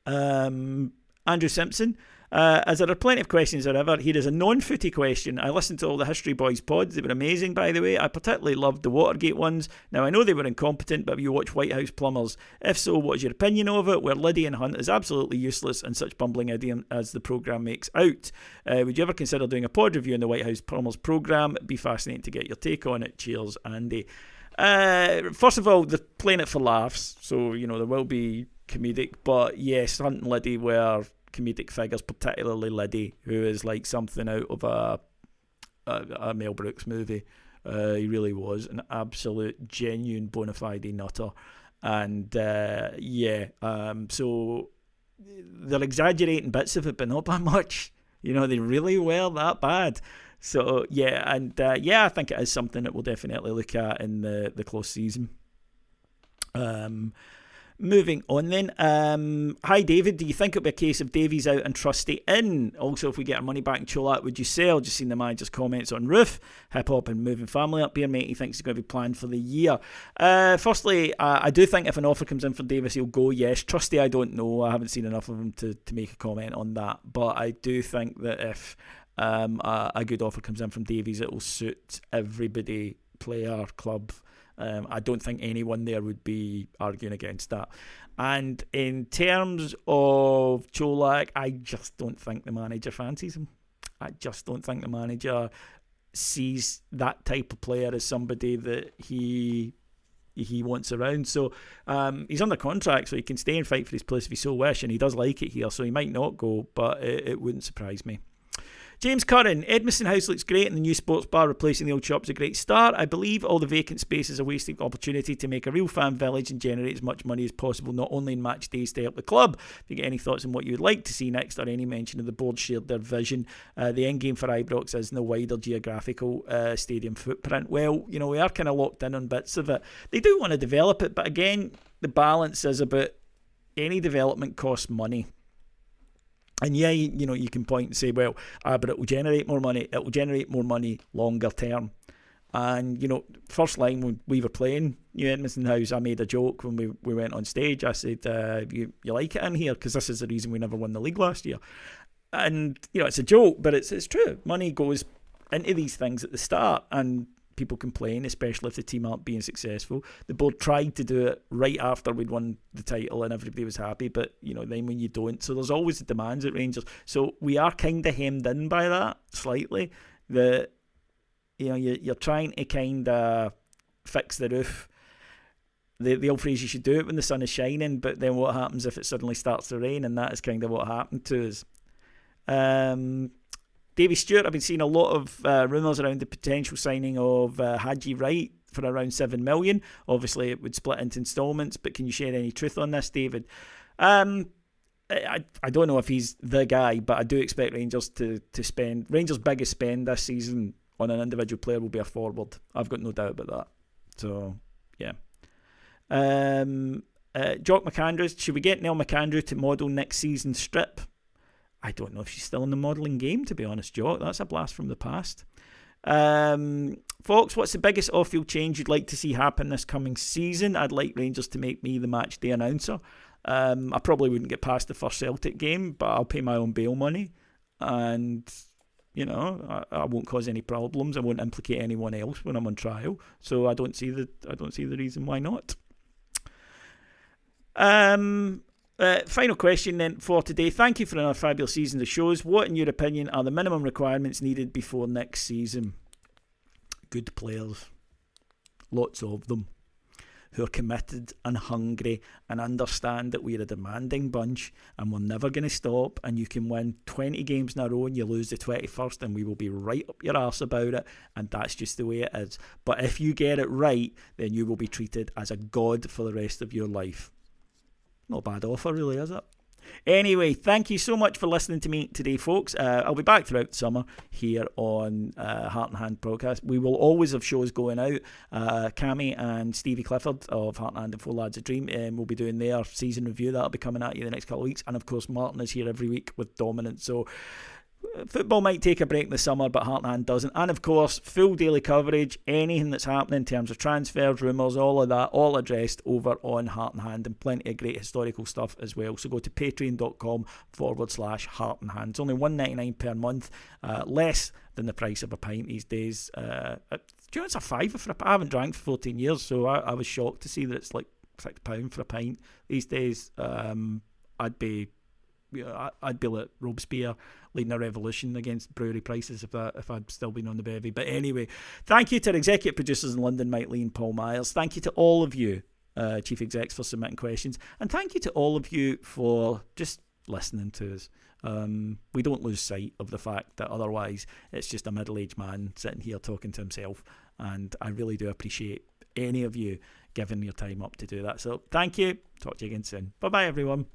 Andrew Simpson, As there are plenty of questions however, here is a non-footy question. I listened to all the History Boys pods. They were amazing, by the way. I particularly loved the Watergate ones. Now, I know they were incompetent, but have you watched White House Plumbers? If so, what is your opinion of it, where Liddy and Hunt is absolutely useless and such bumbling idiot as the programme makes out? Would you ever consider doing a pod review on the White House Plumbers programme? It'd be fascinating to get your take on it. Cheers, Andy. First of all, they're playing it for laughs, so, there will be comedic, but yes, Hunt and Liddy were comedic figures, particularly Liddy, who is like something out of a Mel Brooks movie. He really was an absolute, genuine, bona fide nutter. And so they're exaggerating bits of it, but not by much. They really were that bad. So I think it is something that we'll definitely look at in the close season. Moving on then. Hi David, do you think it'll be a case of Davies out and Trusty in? Also, if we get our money back in Cholak, would you sell? Just seen the manager's comments on Roof, hip hop and moving family up here, mate. He thinks he's going to be planned for the year. Firstly, I do think if an offer comes in for Davies, he'll go, yes. Trusty, I don't know. I haven't seen enough of him to make a comment on that. But I do think that if a good offer comes in from Davies, it will suit everybody, player, club. I don't think anyone there would be arguing against that. And in terms of Cholak, I just don't think the manager fancies him. I just don't think the manager sees that type of player as somebody that he wants around. So he's under contract, so he can stay and fight for his place if he so wish, and he does like it here, so he might not go, but it wouldn't surprise me. James Curran, Edmiston House looks great and the new sports bar replacing the old shop's a great start. I believe all the vacant space is a wasted opportunity to make a real fan village and generate as much money as possible, not only in match days to help the club. If you get any thoughts on what you would like to see next or any mention of the board shared their vision, the end game for Ibrox is in the wider geographical stadium footprint. Well, we are kind of locked in on bits of it. They do want to develop it, but again, the balance is about any development costs money. And you can point and say, well, but it will generate more money. It will generate more money longer term. And, first line when we were playing New Edmiston House, I made a joke when we went on stage. I said, you like it in here? Because this is the reason we never won the league last year. And, it's a joke, but it's true. Money goes into these things at the start, and people complain, especially if the team aren't being successful. The board tried to do it right after we'd won the title and everybody was happy, but then when you don't, so there's always the demands at Rangers. So we are kind of hemmed in by that slightly. That you're trying to kind of fix the roof. The old phrase, you should do it when the sun is shining, but then what happens if it suddenly starts to rain? And that is kind of what happened to us. Davy Stewart, I've been seeing a lot of rumours around the potential signing of Haji Wright for around $7 million. Obviously, it would split into instalments, but can you share any truth on this, David? I don't know if he's the guy, but I do expect Rangers to spend. Rangers' biggest spend this season on an individual player will be a forward. I've got no doubt about that. So, yeah. Jock McAndrews, should we get Nell McAndrew to model next season's strip? I don't know if she's still in the modelling game, to be honest, Jock. That's a blast from the past. Fox, what's the biggest off-field change you'd like to see happen this coming season? I'd like Rangers to make me the match day announcer. I probably wouldn't get past the first Celtic game, but I'll pay my own bail money. And, I won't cause any problems. I won't implicate anyone else when I'm on trial. So I don't see the reason why not. Final question then for today. Thank you for another fabulous season of shows. What, in your opinion, are the minimum requirements needed before next season? Good players. Lots of them. Who are committed and hungry and understand that we're a demanding bunch and we're never going to stop, and you can win 20 games in a row and you lose the 21st and we will be right up your arse about it, and that's just the way it is. But if you get it right, then you will be treated as a god for the rest of your life. Not a bad offer, really, is it? Anyway, thank you so much for listening to me today, folks. I'll be back throughout the summer here on Heart and Hand podcast. We will always have shows going out. Cammy and Stevie Clifford of Heart and Hand and Four Lads a Dream will be doing their season review. That'll be coming at you the next couple of weeks. And, of course, Martin is here every week with Dominant. So football might take a break in the summer, but Heart and Hand doesn't. And of course, full daily coverage, anything that's happening in terms of transfers, rumours, all of that, all addressed over on Heart and Hand, and plenty of great historical stuff as well. So go to patreon.com/Heart and Hand. It's only $1.99 per month, less than the price of a pint these days. Do you know it's a $5 for a pint? I haven't drank for 14 years, so I was shocked to see that it's like £6 for a pint these days. I'd be like Robespierre leading a revolution against brewery prices if I'd still been on the bevy. But anyway, thank you to our executive producers in London, Mike Lee and Paul Myers. Thank you to all of you, chief execs, for submitting questions. And thank you to all of you for just listening to us. We don't lose sight of the fact that otherwise it's just a middle-aged man sitting here talking to himself. And I really do appreciate any of you giving your time up to do that. So thank you. Talk to you again soon. Bye-bye, everyone.